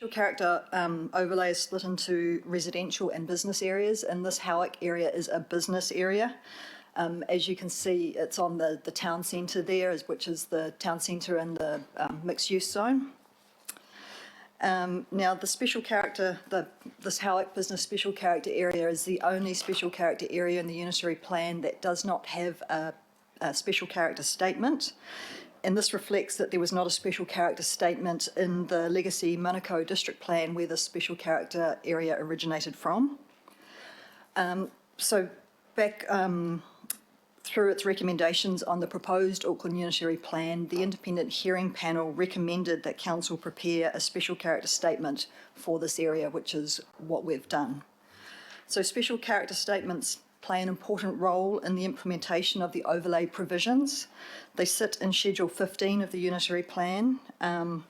special character overlay is split into residential and business areas, and this Howick area is a business area. As you can see, it's on the town centre there, which is the town centre and the mixed use zone. Now, the special character, this Howick business special character area is the only special character area in the unitary plan that does not have a special character statement. And this reflects that there was not a special character statement in the Legacy Manukau district plan where the special character area originated from. So back through its recommendations on the proposed Auckland Unitary Plan, the independent hearing panel recommended that Council prepare a special character statement for this area, which is what we've done. So special character statements play an important role in the implementation of the overlay provisions. They sit in Schedule 15 of the Unitary Plan, and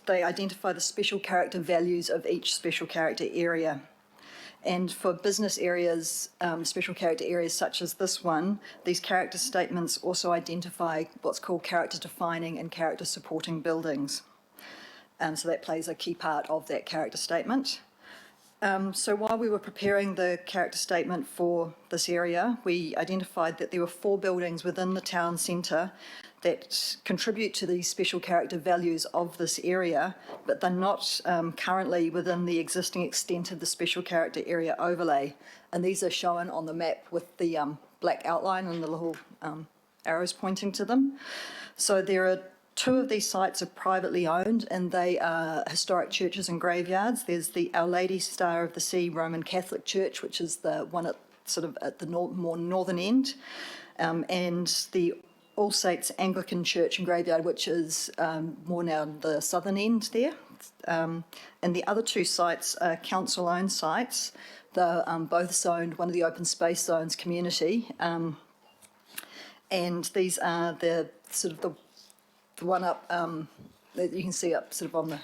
they identify the special character values of each special character area. And for business areas, special character areas such as this one, these character statements also identify what's called character defining and character supporting buildings. So that plays a key part of that character statement. So while we were preparing the character statement for this area, we identified that there were 4 buildings within the town centre that contribute to the special character values of this area, but they're not currently within the existing extent of the special character area overlay. And these are shown on the map with the black outline and the little arrows pointing to them. So there are 2 of these sites are privately owned, and they are historic churches and graveyards. There's the Our Lady Star of the Sea Roman Catholic Church, which is the one at sort of at the more northern end, and the All Saints Anglican Church and Graveyard, which is more now the southern end there. And the other 2 sites are council-owned sites. They're both zoned, one of the open space zones, community. And these are the sort of the one up that you can see up sort of on the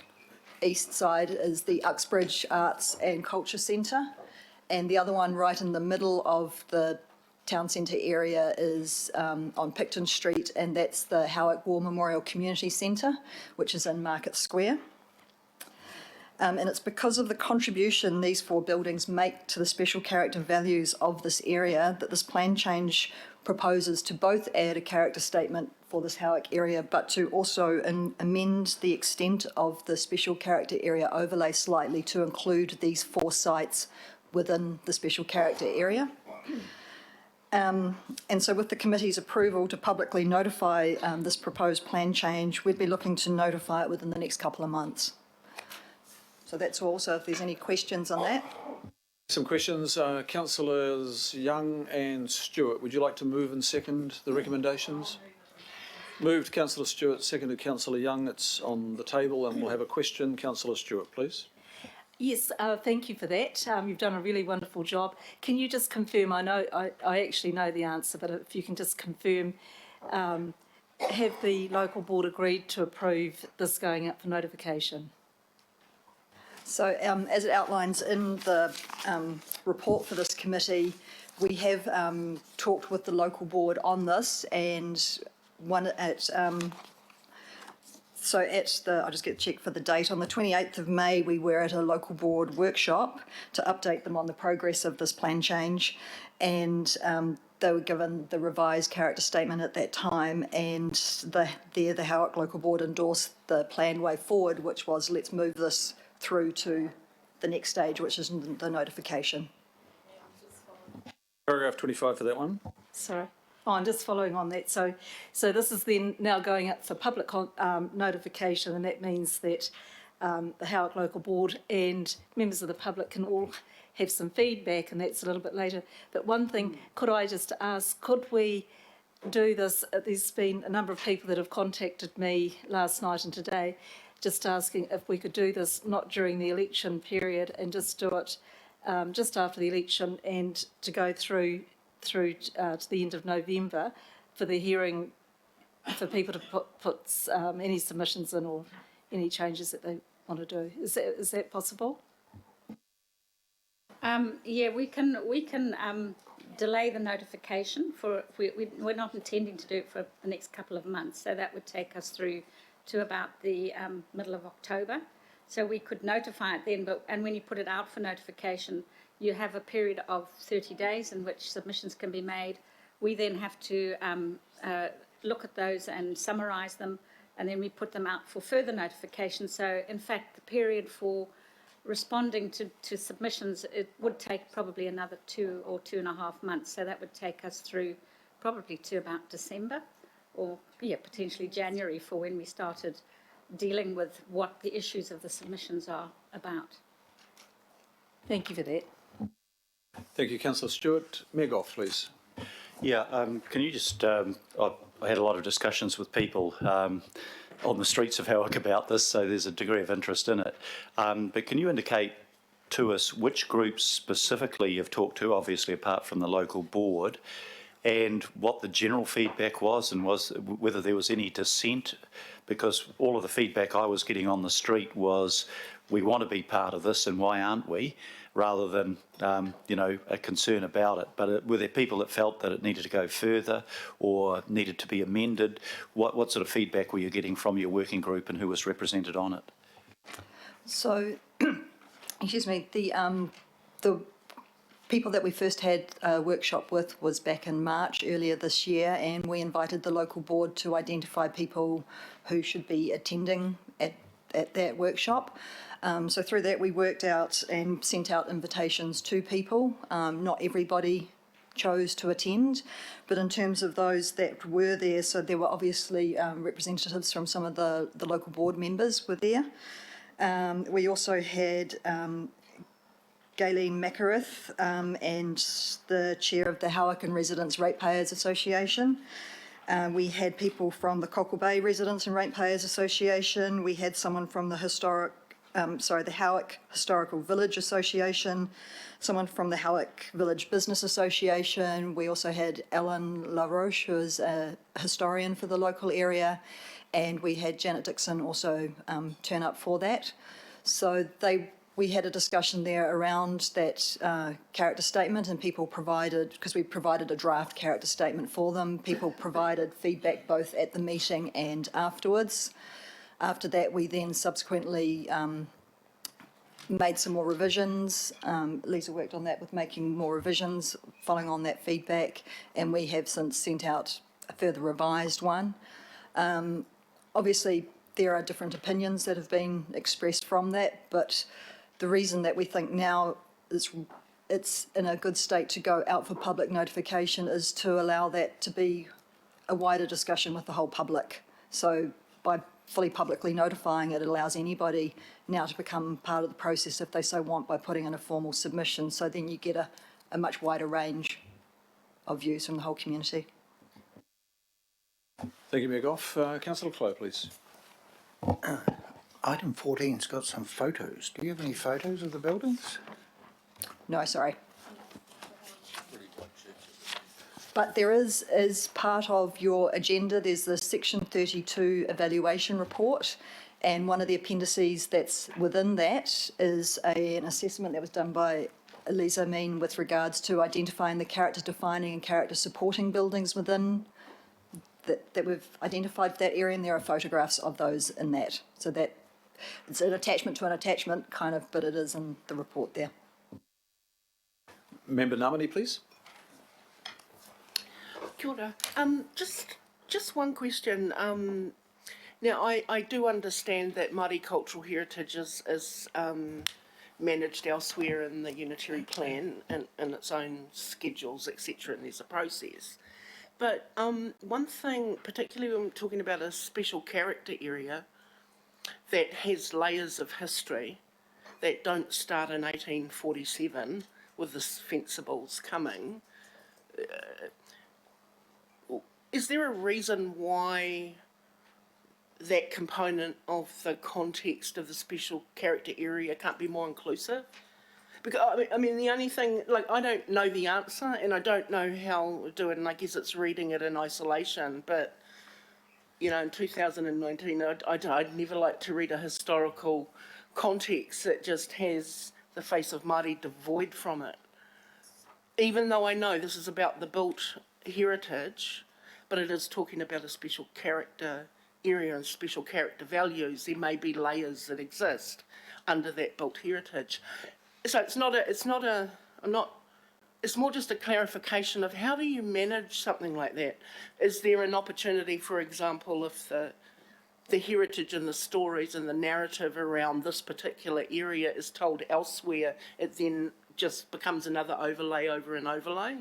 east side is the Uxbridge Arts and Culture Centre, and the other one right in the middle of the town centre area is on Picton Street, and that's the Howick War Memorial Community Centre, which is in Market Square. And it's because of the contribution these 4 buildings make to the special character values of this area that this plan change proposes to both add a character statement for this Howick area, but to also amend the extent of the special character area overlay slightly to include these 4 sites within the special character area. And so with the committee's approval to publicly notify this proposed plan change, we'd be looking to notify it within the next couple of months. So that's all. So if there's any questions on that. Some questions. Councillors Young and Stewart, would you like to move and second the recommendations? Moved Councillor Stewart, seconded Councillor Young. It's on the table and we'll have a question. Councillor Stewart, please. Yes, thank you for that. You've done a really wonderful job. Can you just confirm, I know I actually know the answer, but if you can just confirm, have the local board agreed to approve this going up for notification? So as it outlines in the report for this committee, we have talked with the local board on this, and I'll just get a check for the date. On the 28th of May, we were at a local board workshop to update them on the progress of this plan change, and they were given the revised character statement at that time, and the Howick local board endorsed the planned way forward, which was let's move this through to the next stage, which is the notification. Paragraph 25 for that one. Sorry. Oh, I'm just following on that. So this is then now going up for public notification, and that means that the Howick local board and members of the public can all have some feedback, and that's a little bit later. But one thing, could I just ask, could we do this? There's been a number of people that have contacted me last night and today just asking if we could do this not during the election period and just do it just after the election, and to go through to the end of November for the hearing, for people to put any submissions in or any changes that they want to do. Is that possible? Yeah, we can delay the notification for. We're not intending to do it for the next couple of months, so that would take us through to about the middle of October. So we could notify it then, and when you put it out for notification, you have a period of 30 days in which submissions can be made. We then have to look at those and summarise them, and then we put them out for further notification. So, in fact, the period for responding to submissions, it would take probably another 2 or 2.5 months. So that would take us through probably to about December, or potentially January, for when we started dealing with what the issues of the submissions are about. Thank you for that. Thank you, Councillor Stewart. Mayor Goff, please. Yeah, can you just, I had a lot of discussions with people on the streets of Howick about this, so there's a degree of interest in it. But can you indicate to us which groups specifically you've talked to, obviously apart from the local board, and what the general feedback was, and whether there was any dissent? Because all of the feedback I was getting on the street was, we want to be part of this and why aren't we, rather than a concern about it. But were there people that felt that it needed to go further or needed to be amended? What sort of feedback were you getting from your working group, and who was represented on it? So, excuse me, the people that we first had a workshop with was back in March earlier this year, and we invited the local board to identify people who should be attending at that workshop. So through that we worked out and sent out invitations to people. Not everybody chose to attend, but in terms of those that were there, so there were obviously representatives from some of the local board members were there. We also had Gayleen Macarith and the chair of the Howick and Residents Ratepayers Association. We had people from the Cockle Bay Residents and Ratepayers Association. We had someone from the the Howick Historical Village Association, someone from the Howick Village Business Association. We also had Alan LaRoche, who is a historian for the local area, and we had Janet Dixon also turn up for that. So we had a discussion there around that character statement, and people provided, because we provided a draft character statement for them, people provided feedback both at the meeting and afterwards. After that, we then subsequently made some more revisions. Lisa worked on that with making more revisions following on that feedback, and we have since sent out a further revised one. Obviously, there are different opinions that have been expressed from that, but the reason that we think now it's in a good state to go out for public notification is to allow that to be a wider discussion with the whole public. So by fully publicly notifying it allows anybody now to become part of the process if they so want, by putting in a formal submission. So then you get a much wider range of views from the whole community. Thank you, Mayor Goff. Councillor Clow, please. Item 14's got some photos. Do you have any photos of the buildings? No, sorry. But there is, as part of your agenda, there's the Section 32 evaluation report, and one of the appendices that's within that is an assessment that was done by Elisa Amin with regards to identifying the character defining and character supporting buildings within that we've identified for that area, and there are photographs of those in that. So that it's an attachment to an attachment, kind of, but it is in the report there. Member Namani, please. Kia ora. Just one question. Now, I do understand that Māori cultural heritage is managed elsewhere in the unitary plan and its own schedules, etc., and there's a process. But one thing, particularly when we're talking about a special character area that has layers of history that don't start in 1847 with the Fencibles coming, is there a reason why that component of the context of the special character area can't be more inclusive? Because, I mean, the only thing, like, I don't know the answer and I don't know how to do it, and I guess it's reading it in isolation, but, you know, in 2019, I'd never like to read a historical context that just has the face of Māori devoid from it. Even though I know this is about the built heritage, but it is talking about a special character area and special character values, there may be layers that exist under that built heritage. So it's more just a clarification of how do you manage something like that? Is there an opportunity, for example, if the heritage and the stories and the narrative around this particular area is told elsewhere, it then just becomes another overlay over an overlay?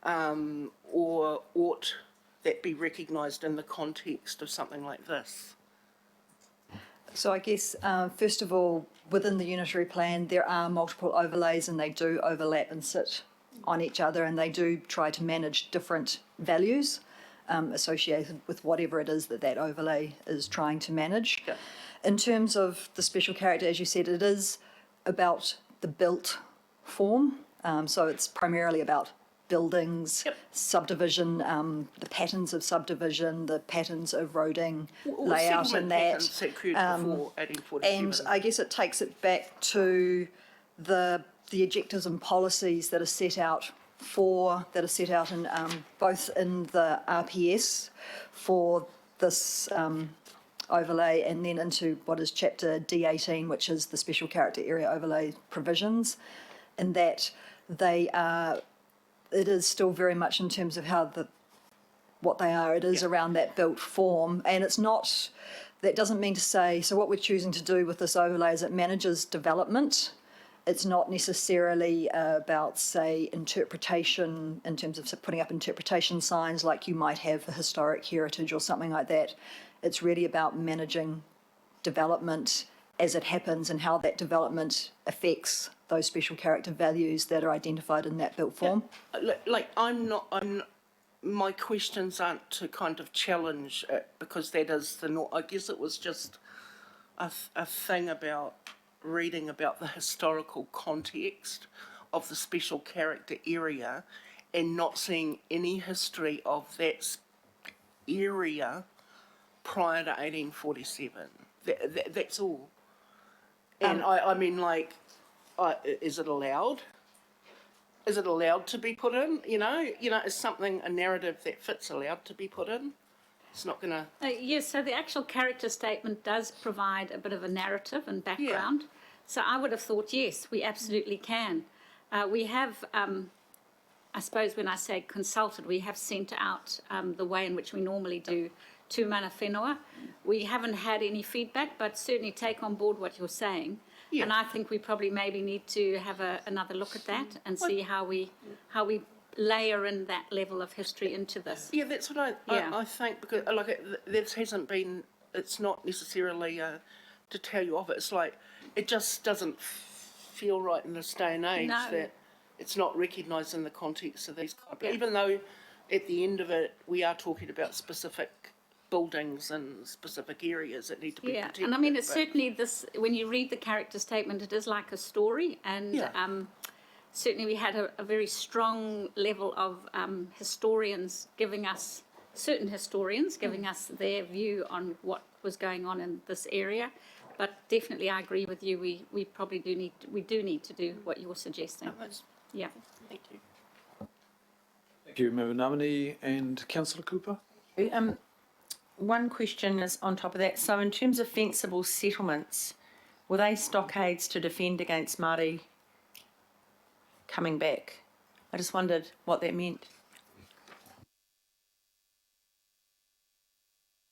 Or ought that be recognised in the context of something like this? So I guess, first of all, within the unitary plan, there are multiple overlays and they do overlap and sit on each other, and they do try to manage different values associated with whatever it is that that overlay is trying to manage. Yeah. In terms of the special character, as you said, it is about the built form. So it's primarily about buildings, Yep. subdivision, the patterns of subdivision, the patterns of roading, Or layout settlement and that. patterns that occurred before 1847. And I guess it takes it back to the objectives and policies that are set out in both in the RPS for this overlay, and then into what is chapter D18, which is the special character area overlay provisions, and that it is still very much in terms of what they are. It is around that built form, and it's not. That doesn't mean to say. So what we're choosing to do with this overlay is it manages development. It's not necessarily about, say, interpretation in terms of putting up interpretation signs like you might have for historic heritage or something like that. It's really about managing development as it happens and how that development affects those special character values that are identified in that built form. Like, my questions aren't to kind of challenge it, because that is the norm. I guess it was just a thing about reading about the historical context of the special character area and not seeing any history of that area prior to 1847. That's all. And I mean, like, is it allowed? Is it allowed to be put in? You know, is a narrative that fits allowed to be put in? It's not going to... Yes, so the actual character statement does provide a bit of a narrative and background. Yeah. So I would have thought, yes, we absolutely can. We have, I suppose when I say consulted, we have sent out the way in which we normally do to mana whenua. We haven't had any feedback, but certainly take on board what you're saying. Yeah. And I think we probably maybe need to have another look at that and see how we layer in that level of history into this. Yeah, that's what I think, because this hasn't been, it's not necessarily to tell you off. It's like, it just doesn't feel right in this day and age that it's not recognised in the context of these even though at the end of it we are talking about specific buildings and specific areas that need to be protected. And I mean, it's certainly this, when you read the character statement, it is like a story, and certainly we had a very strong level of historians giving us their view on what was going on in this area. But definitely I agree with you, we probably do need to do what you're suggesting. Yeah. Thank you. Thank you, Member Namani. And Councillor Cooper? One question is on top of that. So in terms of fenceable settlements, were they stockades to defend against Māori coming back? I just wondered what that meant.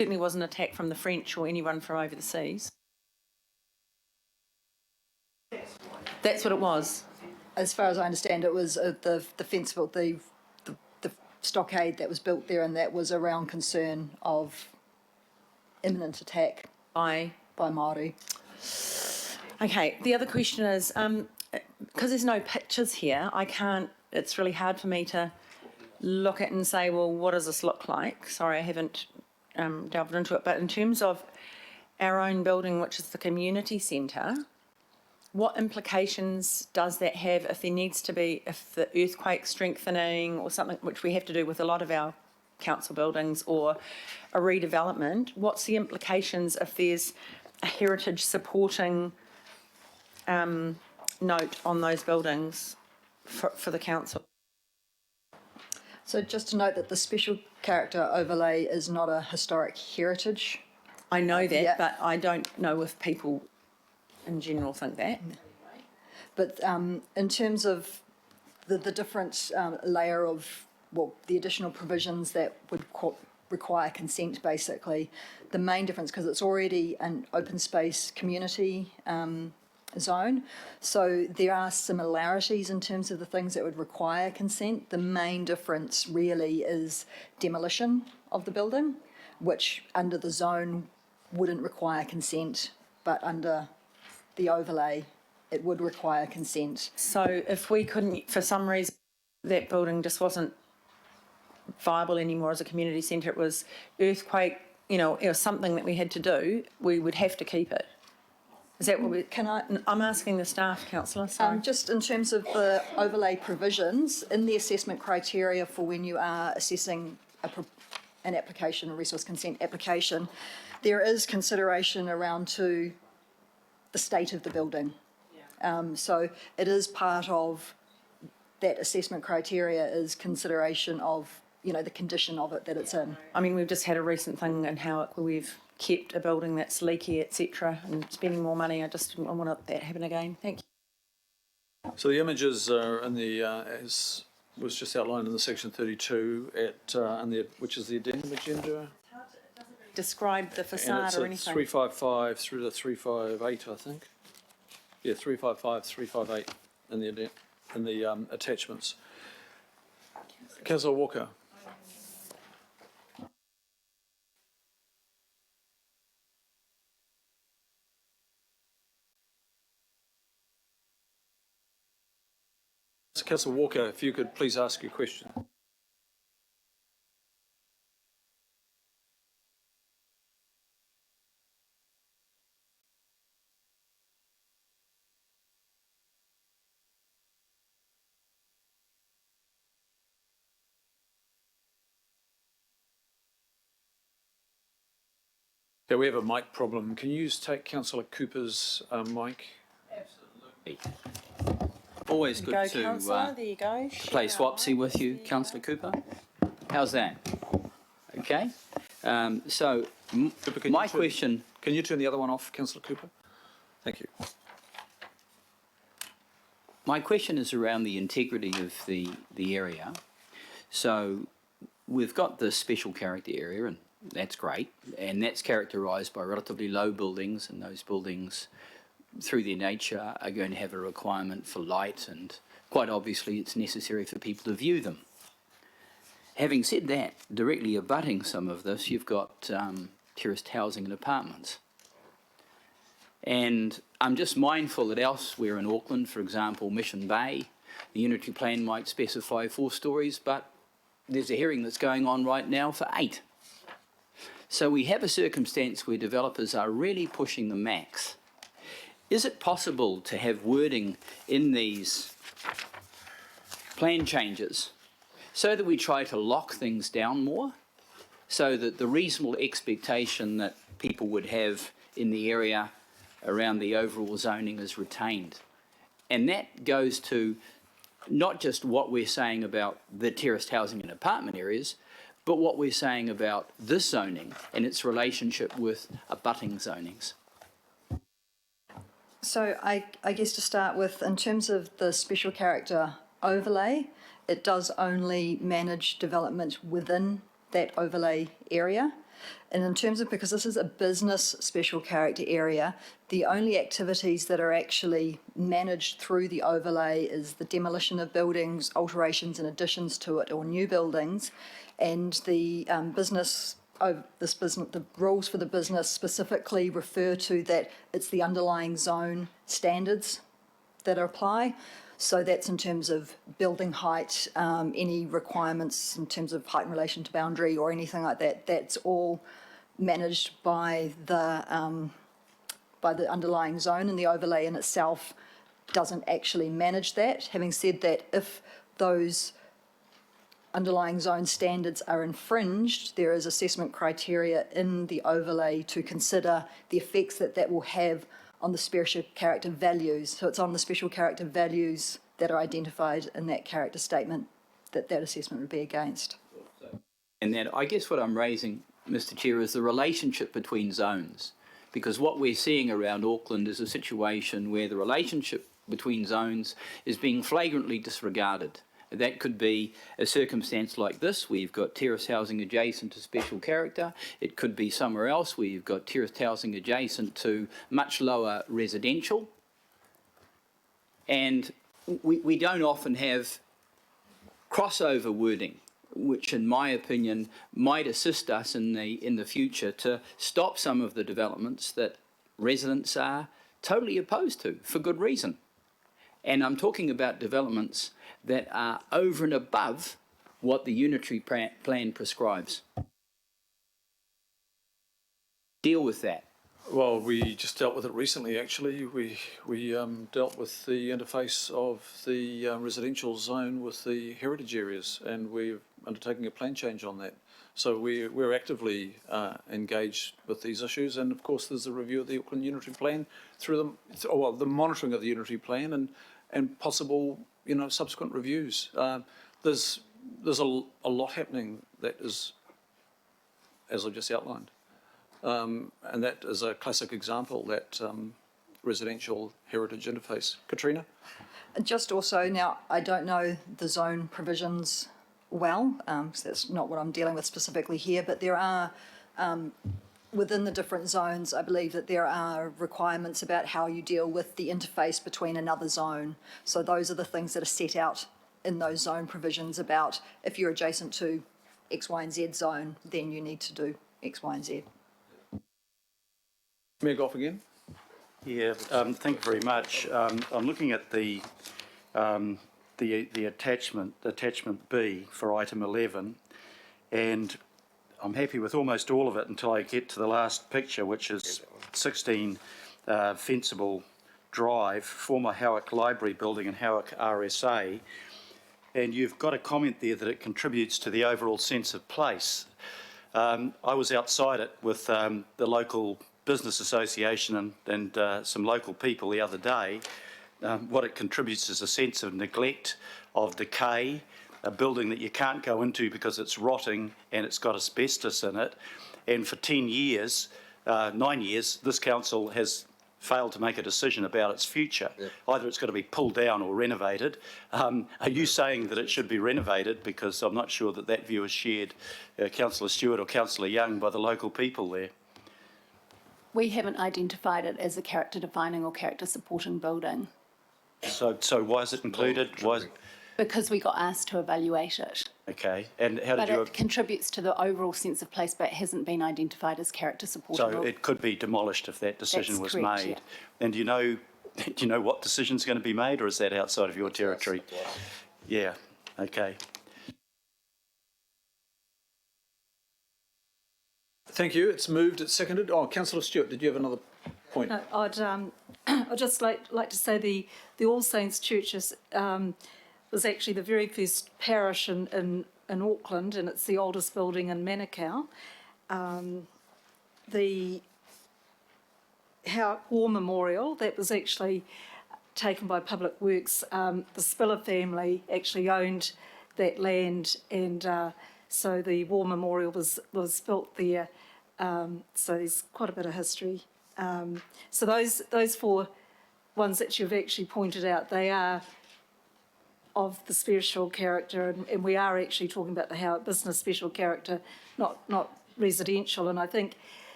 Certainly wasn't an attack from the French or anyone from over the seas. That's what it was. As far as I understand, it was the fenceable, the stockade that was built there, and that was around concern of imminent attack by Māori. Okay, the other question is, because there's no pictures here, it's really hard for me to look at and say, well, what does this look like? Sorry, I haven't delved into it. But in terms of our own building, which is the community centre, what implications does that have if there needs to be, if the earthquake strengthening or something, which we have to do with a lot of our council buildings, or a redevelopment? What's the implications if there's a heritage supporting note on those buildings for the council? So just to note that the special character overlay is not a historic heritage I know that, Yeah. but I don't know if people in general think that. But in terms of the different layer of, well, the additional provisions that would require consent, basically, the main difference, because it's already an open space community zone, so there are similarities in terms of the things that would require consent. The main difference really is demolition of the building, which under the zone wouldn't require consent, but under the overlay it would require consent. So if we couldn't, for some reason, that building just wasn't viable anymore as a community centre, it was earthquake, you know, it was something that we had to do, we would have to keep it. Is that what we? I'm asking the staff, councillor. Sorry. Just in terms of the overlay provisions, in the assessment criteria for when you are assessing an application, a resource consent application, there is consideration around to the state of the building. So it is part of that assessment criteria is consideration of, you know, the condition of it that it's in. I mean, we've just had a recent thing in Howick where we've kept a building that's leaky, etc., and spending more money. I want that happen again. Thank you. So the images are in the, as was just outlined in the section 32 which is the addendum agenda. Describe the And facade it's or at anything. 355 through to 358, I think. Yeah, 355, 358 in the attachments. Councillor Walker. So Councillor Walker, if you could please ask your question. Yeah, we have a mic problem. Can you take Councillor Cooper's mic? Always There good you go, councillor. to There you go. play swapsy with you, Councillor Cooper. How's that? Okay. So, Cooper, can my you turn- question... Can you turn the other one off, Councillor Cooper? Thank you. My question is around the integrity of the area. So we've got the special character area, and that's great, and that's characterised by relatively low buildings, and those buildings, through their nature, are going to have a requirement for light, and quite obviously it's necessary for people to view them. Having said that, directly abutting some of this, you've got terraced housing and apartments. And I'm just mindful that elsewhere in Auckland, for example, Mission Bay, the unitary plan might specify 4 stories, but there's a hearing that's going on right now for 8. So we have a circumstance where developers are really pushing the max. Is it possible to have wording in these plan changes so that we try to lock things down more, so that the reasonable expectation that people would have in the area around the overall zoning is retained? And that goes to not just what we're saying about the terraced housing and apartment areas, but what we're saying about this zoning and its relationship with abutting zonings. So I guess to start with, in terms of the special character overlay, it does only manage development within that overlay area. And in terms of, because this is a business special character area, the only activities that are actually managed through the overlay is the demolition of buildings, alterations and additions to it, or new buildings, and the the rules for the business specifically refer to that it's the underlying zone standards that apply. So that's in terms of building height, any requirements in terms of height in relation to boundary or anything like that. That's all managed by the underlying zone, and the overlay in itself doesn't actually manage that. Having said that, if those underlying zone standards are infringed, there is assessment criteria in the overlay to consider the effects that that will have on the special character values. So it's on the special character values that are identified in that character statement that that assessment would be against. And then I guess what I'm raising Mr. Chair, is the relationship between zones. Because what we're seeing around Auckland is a situation where the relationship between zones is being flagrantly disregarded. That could be a circumstance like this, where you've got terrace housing adjacent to special character. It could be somewhere else where you've got terraced housing adjacent to much lower residential. And we don't often have crossover wording, which in my opinion might assist us in the future to stop some of the developments that residents are totally opposed to, for good reason. And I'm talking about developments that are over and above what the unitary plan prescribes. Deal with that. Well, we just dealt with it recently, actually. We dealt with the interface of the residential zone with the heritage areas, and we're undertaking a plan change on that. So we're actively engaged with these issues, and of course there's a review of the Auckland Unitary Plan through the monitoring of the Unitary Plan and possible, subsequent reviews. There's a lot happening that is, as I've just outlined. And that is a classic example, that residential heritage interface. Katrina? Just also, now, I don't know the zone provisions well, because that's not what I'm dealing with specifically here, but there are, within the different zones, I believe that there are requirements about how you deal with the interface between another zone. So those are the things that are set out in those zone provisions about if you're adjacent to X, Y, and Z zone, then you need to do X, Y, and Z. Mayor Goff again. Yeah, thank you very much. I'm looking at the attachment B for item 11, and I'm happy with almost all of it until I get to the last picture, which is 16 Fencible Drive, former Howick Library Building in Howick RSA, and you've got a comment there that it contributes to the overall sense of place. I was outside it with the local business association and some local people the other day. What it contributes is a sense of neglect, of decay, a building that you can't go into because it's rotting and it's got asbestos in it. And for 10 years, 9 years, this council has failed to make a decision about its future. Yep. Either it's got to be pulled down or renovated. Are you saying that it should be renovated? Because I'm not sure that view is shared, Councillor Stewart or Councillor Young, by the local people there. We haven't identified it as a character defining or character supporting building. So why is it included? Because we got asked to evaluate it. Okay, and how did you... But it contributes to the overall sense of place, but it hasn't been identified as character supporting. So it could be demolished if that decision was correct, made. Yeah. And do you know what decision's going to be made, or is that outside of your territory? Yeah, okay. Thank you. It's moved, it's seconded. Oh, Councillor Stewart, did you have another point? No, I'd just like to say the All Saints Church was actually the very first parish in Auckland, and it's the oldest building in Manukau. The War Memorial, that was actually taken by Public Works. The Spiller family actually owned that land, and so the War Memorial was built there. So there's quite a bit of history. So those four ones that you've actually pointed out, they are of the special character, and we are actually talking about the Howick business special character, not residential. And I think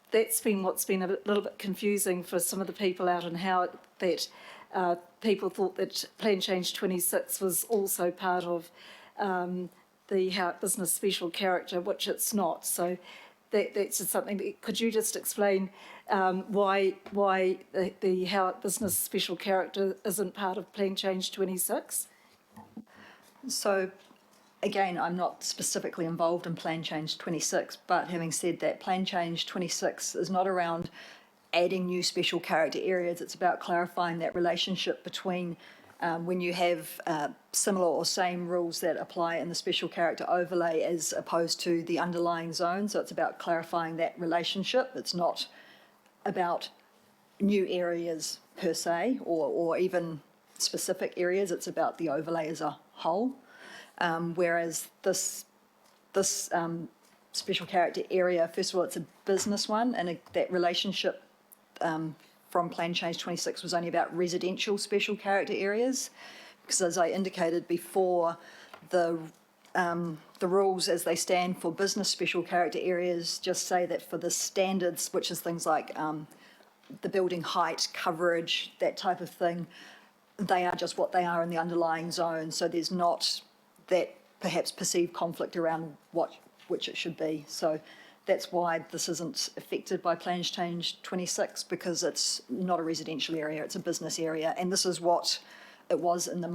that's been what's been a little bit confusing for some of the people out in Howick, that people thought that Plan Change 26 was also part of the Howick business special character, which it's not. So that's just something that, could you just explain why the Howick business special character isn't part of Plan Change 26? So, again, I'm not specifically involved in Plan Change 26, but having said that, Plan Change 26 is not around adding new special character areas. It's about clarifying that relationship between when you have similar or same rules that apply in the special character overlay as opposed to the underlying zone. So it's about clarifying that relationship. It's not about new areas per se, or even specific areas. It's about the overlay as a whole. Whereas this special character area, first of all, it's a business one, and that relationship from Plan Change 26 was only about residential special character areas, because as I indicated before, the rules as they stand for business special character areas just say that for the standards, which is things like the building height, coverage, that type of thing, they are just what they are in the underlying zone. So there's not that perhaps perceived conflict around which it should be. So that's why this isn't affected by Plan Change 26, because it's not a residential area, it's a business area. And this is what it was in the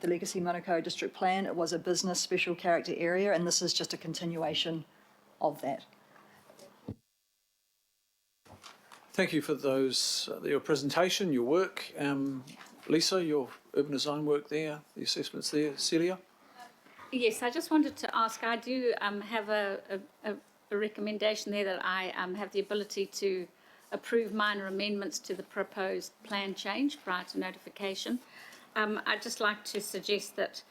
Legacy Manukau District Plan. It was a business special character area, and this is just a continuation of that. Thank you for your presentation, your work. Lisa, your urban design work there, the assessments there. Celia? Yes, I just wanted to ask, I do have a recommendation there that I have the ability to approve minor amendments to the proposed plan change prior to notification. I'd just like to suggest that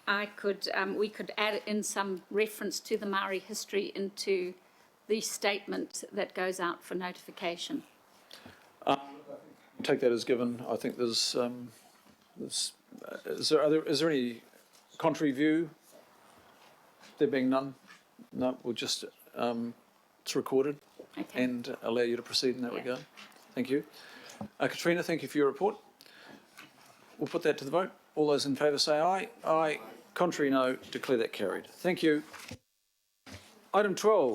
we could add in some reference to the Maori history into the statement that goes out for notification. Take that as given. I think is there any contrary view? There being none? No, we'll just, it's recorded. Okay. And allow you to proceed in that Yeah. regard. Thank you. Katrina, thank you for your report. We'll put that to the vote. All those in favour say aye. Aye. Contrary, no. Declare that carried. Thank you. Item 12.